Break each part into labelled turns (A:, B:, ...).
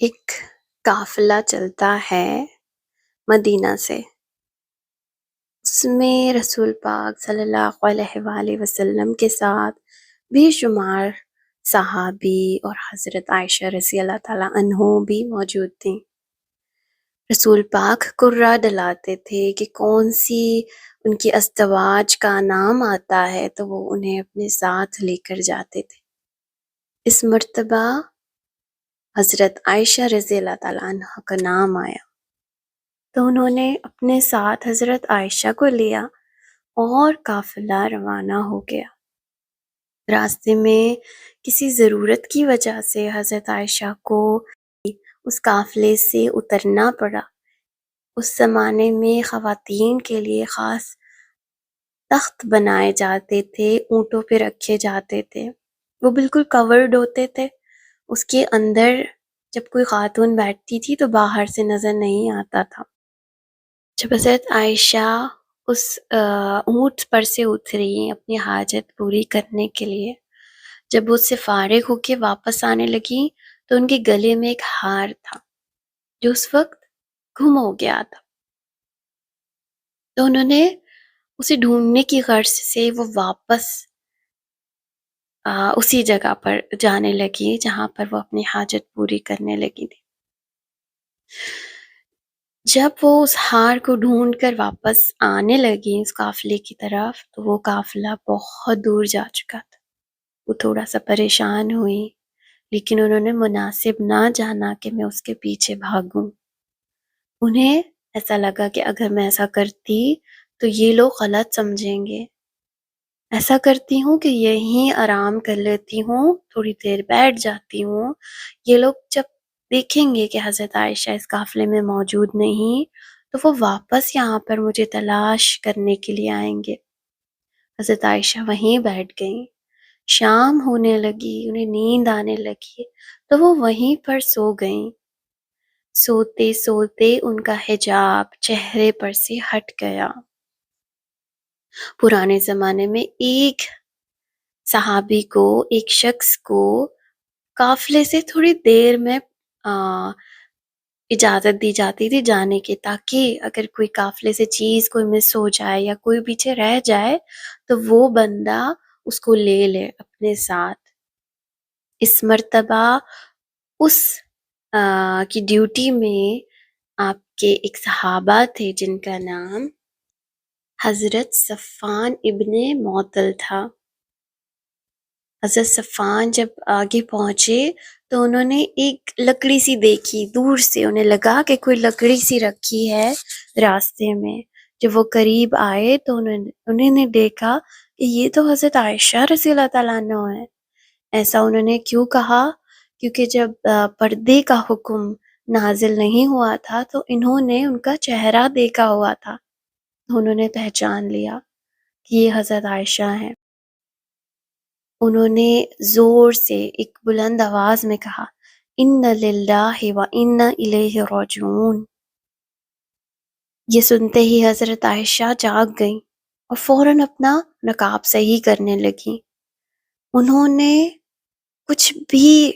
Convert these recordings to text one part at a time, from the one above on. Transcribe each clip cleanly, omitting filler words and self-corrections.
A: ایک قافلہ چلتا ہے مدینہ سے، اس میں رسول پاک صلی اللہ علیہ وآلہ وسلم کے ساتھ بے شمار صحابی اور حضرت عائشہ رضی اللہ تعالیٰ عنہ بھی موجود تھیں۔ رسول پاک قرہ ڈلاتے تھے کہ کون سی ان کی ازدواج کا نام آتا ہے تو وہ انہیں اپنے ساتھ لے کر جاتے تھے۔ اس مرتبہ حضرت عائشہ رضی اللہ تعالیٰ عنہ کا نام آیا تو انہوں نے اپنے ساتھ حضرت عائشہ کو لیا اور قافلہ روانہ ہو گیا۔ راستے میں کسی ضرورت کی وجہ سے حضرت عائشہ کو اس قافلے سے اترنا پڑا۔ اس زمانے میں خواتین کے لیے خاص تخت بنائے جاتے تھے، اونٹوں پہ رکھے جاتے تھے، وہ بالکل کورڈ ہوتے تھے، اس کے اندر جب کوئی خاتون بیٹھتی تھی تو باہر سے نظر نہیں آتا تھا۔ جب حضرت عائشہ اس اونٹ پر سے اتری اپنی حاجت پوری کرنے کے لیے، جب وہ اس سے فارغ ہو کے واپس آنے لگی تو ان کے گلے میں ایک ہار تھا جو اس وقت گم ہو گیا تھا، تو انہوں نے اسے ڈھونڈنے کی غرض سے وہ واپس اسی جگہ پر جانے لگی جہاں پر وہ اپنی حاجت پوری کرنے لگی تھی۔ جب وہ اس ہار کو ڈھونڈ کر واپس آنے لگی اس قافلے کی طرف تو وہ قافلہ بہت دور جا چکا تھا۔ وہ تھوڑا سا پریشان ہوئی، لیکن انہوں نے مناسب نہ جانا کہ میں اس کے پیچھے بھاگوں۔ انہیں ایسا لگا کہ اگر میں ایسا کرتی تو یہ لوگ غلط سمجھیں گے، ایسا کرتی ہوں کہ یہیں آرام کر لیتی ہوں، تھوڑی دیر بیٹھ جاتی ہوں، یہ لوگ جب دیکھیں گے کہ حضرت عائشہ اس قافلے میں موجود نہیں تو وہ واپس یہاں پر مجھے تلاش کرنے کے لیے آئیں گے۔ حضرت عائشہ وہیں بیٹھ گئیں، شام ہونے لگی، انہیں نیند آنے لگی تو وہ وہیں پر سو گئیں۔ سوتے سوتے ان کا حجاب چہرے پر سے ہٹ گیا۔ پرانے زمانے میں ایک صحابی کو، ایک شخص کو قافلے سے تھوڑی دیر میں اجازت دی جاتی تھی جانے کی، تاکہ اگر کوئی قافلے سے چیز کوئی مس ہو جائے یا کوئی پیچھے رہ جائے تو وہ بندہ اس کو لے لے اپنے ساتھ۔ اس مرتبہ اس کی ڈیوٹی میں آپ کے ایک صحابہ تھے جن کا نام حضرت صفان ابن معطل تھا۔ حضرت صفان جب آگے پہنچے تو انہوں نے ایک لکڑی سی دیکھی دور سے، انہیں لگا کہ کوئی لکڑی سی رکھی ہے راستے میں۔ جب وہ قریب آئے تو انہوں نے دیکھا کہ یہ تو حضرت عائشہ رضی اللہ تعالیٰ عنہ ہے۔ ایسا انہوں نے کیوں کہا؟ کیونکہ جب پردے کا حکم نازل نہیں ہوا تھا تو انہوں نے ان کا چہرہ دیکھا ہوا تھا، تو انہوں نے پہچان لیا کہ یہ حضرت عائشہ ہیں۔ انہوں نے زور سے ایک بلند آواز میں کہا، اِنَّ لِلَّهِ وَإِنَّ إِلَيْهِ رَاجِعُونَ۔ یہ سنتے ہی حضرت عائشہ جاگ گئیں اور فوراً اپنا نقاب صحیح کرنے لگیں۔ انہوں نے کچھ بھی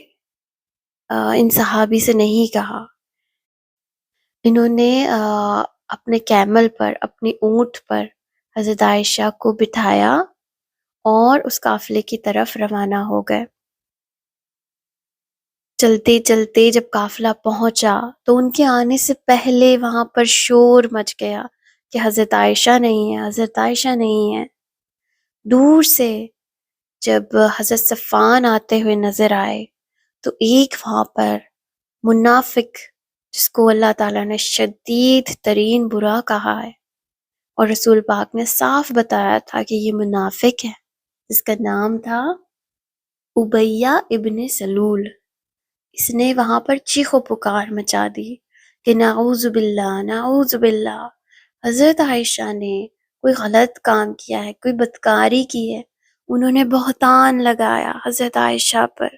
A: ان صحابی سے نہیں کہا۔ انہوں نے اپنے کیمل پر، اپنی اونٹ پر حضرت عائشہ کو بٹھایا اور اس قافلے کی طرف روانہ ہو گئے۔ چلتے چلتے جب قافلہ پہنچا تو ان کے آنے سے پہلے وہاں پر شور مچ گیا کہ حضرت عائشہ نہیں ہے، حضرت عائشہ نہیں ہے۔ دور سے جب حضرت صفان آتے ہوئے نظر آئے تو ایک وہاں پر منافق جس کو اللہ تعالیٰ نے شدید ترین برا کہا ہے اور رسول پاک نے صاف بتایا تھا کہ یہ منافق ہے، جس کا نام تھا ابیہ ابن سلول، اس نے وہاں پر چیخ و پکار مچا دی کہ نعوذ باللہ، نعوذ باللہ، حضرت عائشہ نے کوئی غلط کام کیا ہے، کوئی بدکاری کی ہے۔ انہوں نے بہتان لگایا حضرت عائشہ پر۔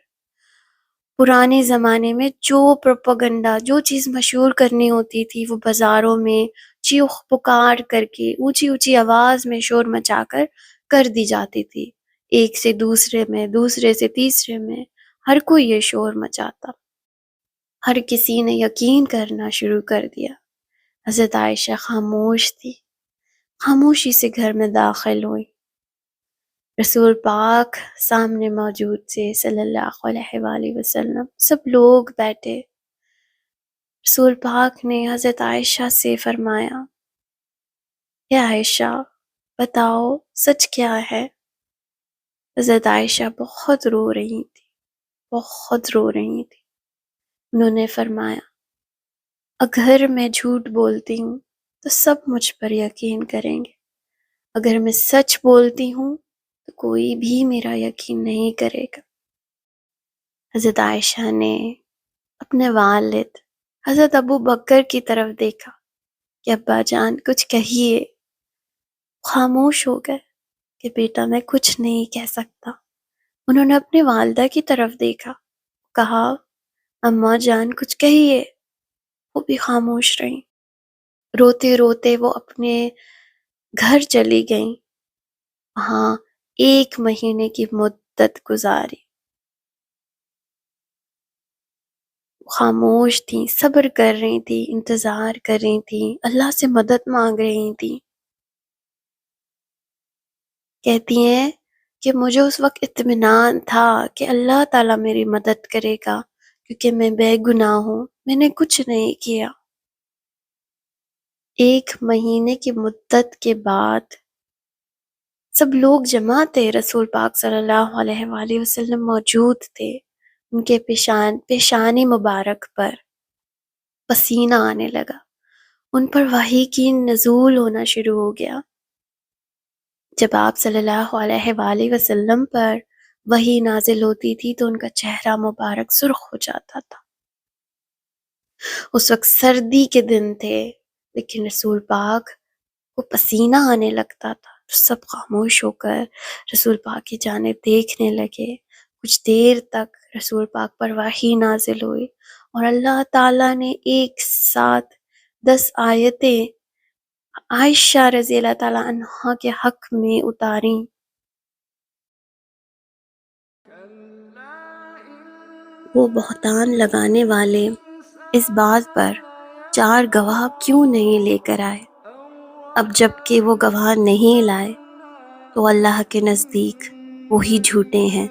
A: پرانے زمانے میں جو پروپیگنڈا، جو چیز مشہور کرنی ہوتی تھی وہ بازاروں میں چیخ پکار کر کے اونچی اونچی آواز میں شور مچا کر دی جاتی تھی، ایک سے دوسرے میں، دوسرے سے تیسرے میں، ہر کوئی یہ شور مچاتا۔ ہر کسی نے یقین کرنا شروع کر دیا۔ حضرت عائشہ خاموش تھی، خاموشی سے گھر میں داخل ہوئی۔ رسول پاک سامنے موجود تھے صلی اللہ علیہ وآلہ وسلم، سب لوگ بیٹھے۔ رسول پاک نے حضرت عائشہ سے فرمایا، یا عائشہ بتاؤ سچ کیا ہے؟ حضرت عائشہ بہت رو رہی تھی، بہت رو رہی تھی۔ انہوں نے فرمایا، اگر میں جھوٹ بولتی ہوں تو سب مجھ پر یقین کریں گے، اگر میں سچ بولتی ہوں تو کوئی بھی میرا یقین نہیں کرے گا۔ حضرت عائشہ نے اپنے والد حضرت ابو بکر کی طرف دیکھا کہ ابا جان کچھ کہیے، خاموش ہو گئے کہ بیٹا میں کچھ نہیں کہہ سکتا۔ انہوں نے اپنی والدہ کی طرف دیکھا، کہا اماں جان کچھ کہیے، وہ بھی خاموش رہیں۔ روتے روتے وہ اپنے گھر چلی گئیں، وہاں 1 مہینے کی مدت گزاری۔ خاموش تھیں، صبر کر رہی تھیں، انتظار کر رہی تھیں، اللہ سے مدد مانگ رہی تھیں۔ کہتی ہیں کہ مجھے اس وقت اطمینان تھا کہ اللہ تعالیٰ میری مدد کرے گا، کیونکہ میں بے گناہ ہوں، میں نے کچھ نہیں کیا۔ 1 مہینے کی مدت کے بعد سب لوگ جمع تھے، رسول پاک صلی اللہ علیہ وآلہ وسلم موجود تھے۔ ان کے پیشانی مبارک پر پسینہ آنے لگا، ان پر وحی کی نزول ہونا شروع ہو گیا۔ جب آپ صلی اللہ علیہ وآلہ وسلم پر وحی نازل ہوتی تھی تو ان کا چہرہ مبارک سرخ ہو جاتا تھا۔ اس وقت سردی کے دن تھے، لیکن رسول پاک کو پسینہ آنے لگتا تھا۔ سب خاموش ہو کر رسول پاک کی جانب دیکھنے لگے۔ کچھ دیر تک رسول پاک پر وحی نازل ہوئی اور اللہ تعالیٰ نے ایک ساتھ 10 آیتیں عائشہ رضی اللہ تعالیٰ عنہا کے حق میں اتاریں۔ وہ بہتان لگانے والے اس بات پر 4 گواہ کیوں نہیں لے کر آئے؟ اب جب کہ وہ گواہ نہیں لائے تو اللہ کے نزدیک وہی جھوٹے ہیں۔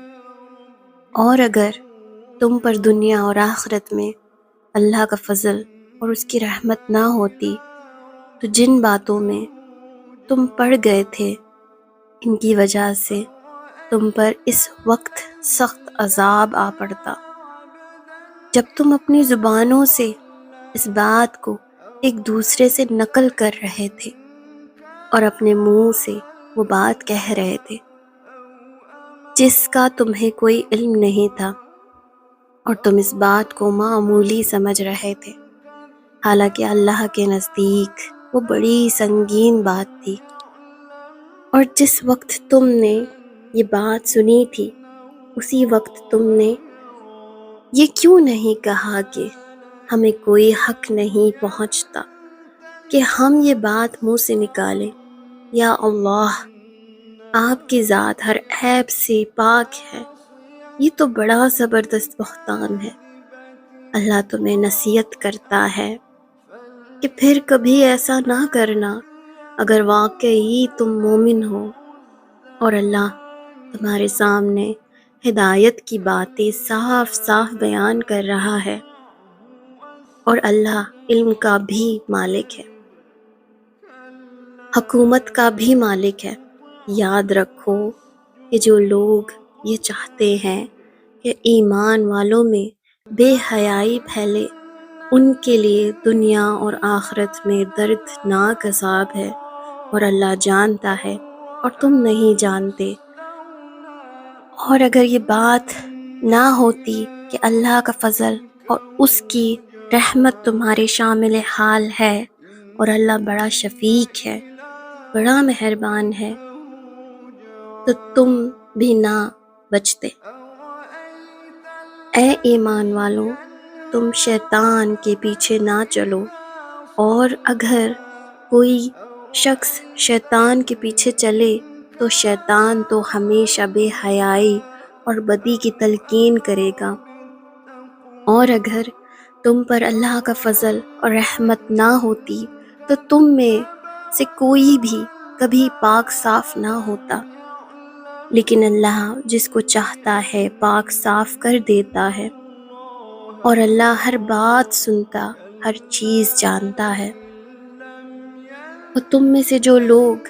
A: اور اگر تم پر دنیا اور آخرت میں اللہ کا فضل اور اس کی رحمت نہ ہوتی تو جن باتوں میں تم پڑ گئے تھے ان کی وجہ سے تم پر اس وقت سخت عذاب آ پڑتا۔ جب تم اپنی زبانوں سے اس بات کو ایک دوسرے سے نقل کر رہے تھے اور اپنے منہ سے وہ بات کہہ رہے تھے جس کا تمہیں کوئی علم نہیں تھا، اور تم اس بات کو معمولی سمجھ رہے تھے، حالانکہ اللہ کے نزدیک وہ بڑی سنگین بات تھی۔ اور جس وقت تم نے یہ بات سنی تھی اسی وقت تم نے یہ کیوں نہیں کہا کہ ہمیں کوئی حق نہیں پہنچتا کہ ہم یہ بات منہ سے نکالیں؟ یا اللہ، آپ کی ذات ہر عیب سے پاک ہے، یہ تو بڑا زبردست بہتان ہے۔ اللہ تمہیں نصیحت کرتا ہے کہ پھر کبھی ایسا نہ کرنا اگر واقعی تم مومن ہو، اور اللہ تمہارے سامنے ہدایت کی باتیں صاف صاف بیان کر رہا ہے، اور اللہ علم کا بھی مالک ہے، حکومت کا بھی مالک ہے۔ یاد رکھو کہ جو لوگ یہ چاہتے ہیں کہ ایمان والوں میں بے حیائی پھیلے، ان کے لیے دنیا اور آخرت میں دردناک عذاب ہے، اور اللہ جانتا ہے اور تم نہیں جانتے۔ اور اگر یہ بات نہ ہوتی کہ اللہ کا فضل اور اس کی رحمت تمہارے شامل حال ہے، اور اللہ بڑا شفیق ہے، بڑا مہربان ہے، تو تم بھی نہ بچتے۔ اے ایمان والو، تم شیطان کے پیچھے نہ چلو، اور اگر کوئی شخص شیطان کے پیچھے چلے تو شیطان تو ہمیشہ بے حیائی اور بدی کی تلقین کرے گا، اور اگر تم پر اللہ کا فضل اور رحمت نہ ہوتی تو تم میں سے کوئی بھی کبھی پاک صاف نہ ہوتا، لیکن اللہ جس کو چاہتا ہے پاک صاف کر دیتا ہے، اور اللہ ہر بات سنتا، ہر چیز جانتا ہے۔ اور تم میں سے جو لوگ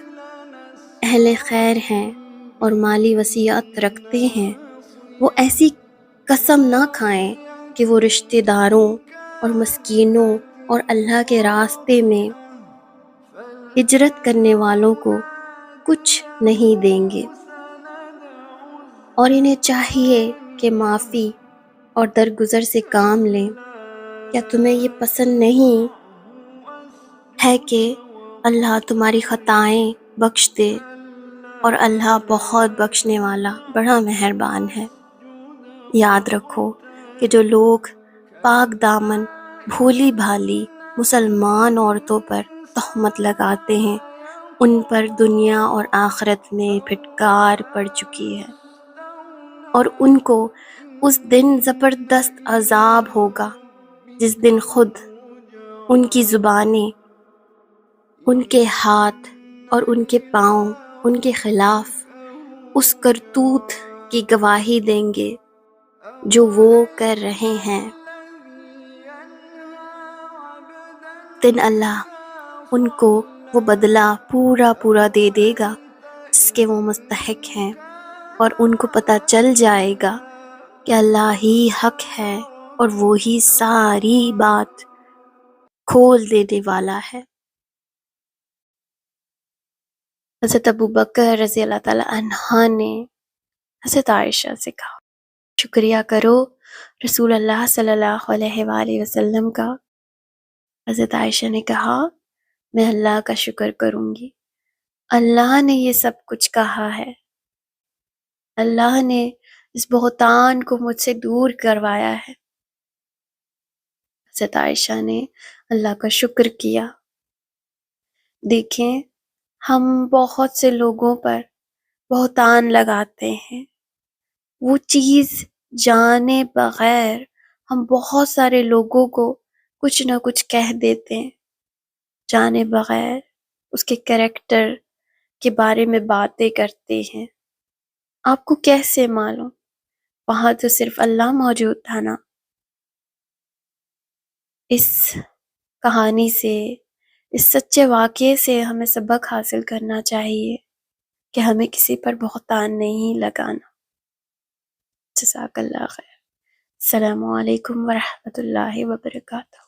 A: اہل خیر ہیں اور مالی وسعت رکھتے ہیں، وہ ایسی قسم نہ کھائیں کہ وہ رشتہ داروں اور مسکینوں اور اللہ کے راستے میں ہجرت کرنے والوں کو کچھ نہیں دیں گے، اور انہیں چاہیے کہ معافی اور درگزر سے کام لیں۔ کیا تمہیں یہ پسند نہیں ہے کہ اللہ تمہاری خطائیں بخش دے، اور اللہ بہت بخشنے والا بڑا مہربان ہے۔ یاد رکھو کہ جو لوگ پاک دامن بھولی بھالی مسلمان عورتوں پر تہمت لگاتے ہیں، ان پر دنیا اور آخرت میں پھٹکار پڑ چکی ہے، اور ان کو اس دن زبردست عذاب ہوگا جس دن خود ان کی زبانیں، ان کے ہاتھ اور ان کے پاؤں ان کے خلاف اس کرتوت کی گواہی دیں گے جو وہ کر رہے ہیں۔ دن اللہ ان کو وہ بدلہ پورا پورا دے دے گا جس کے وہ مستحق ہیں، اور ان کو پتہ چل جائے گا کہ اللہ ہی حق ہے اور وہی ساری بات کھول دینے والا ہے۔ حضرت ابوبکر رضی اللہ تعالی عنہ نے حضرت عائشہ سے کہا، شکریہ کرو رسول اللہ صلی اللہ علیہ وآلہ وسلم کا۔ حضرت عائشہ نے کہا، میں اللہ کا شکر کروں گی، اللہ نے یہ سب کچھ کہا ہے، اللہ نے اس بہتان کو مجھ سے دور کروایا ہے۔ حضرت عائشہ نے اللہ کا شکر کیا۔ دیکھیں، ہم بہت سے لوگوں پر بہتان لگاتے ہیں، وہ چیز جانے بغیر ہم بہت سارے لوگوں کو کچھ نہ کچھ کہہ دیتے ہیں، جانے بغیر اس کے کریکٹر کے بارے میں باتیں کرتے ہیں۔ آپ کو کیسے معلوم؟ وہاں تو صرف اللہ موجود تھا نا۔ اس کہانی سے، اس سچے واقعے سے ہمیں سبق حاصل کرنا چاہیے کہ ہمیں کسی پر بہتان نہیں لگانا۔ جزاک اللہ خیر۔ السلام علیکم ورحمۃ اللہ وبرکاتہ۔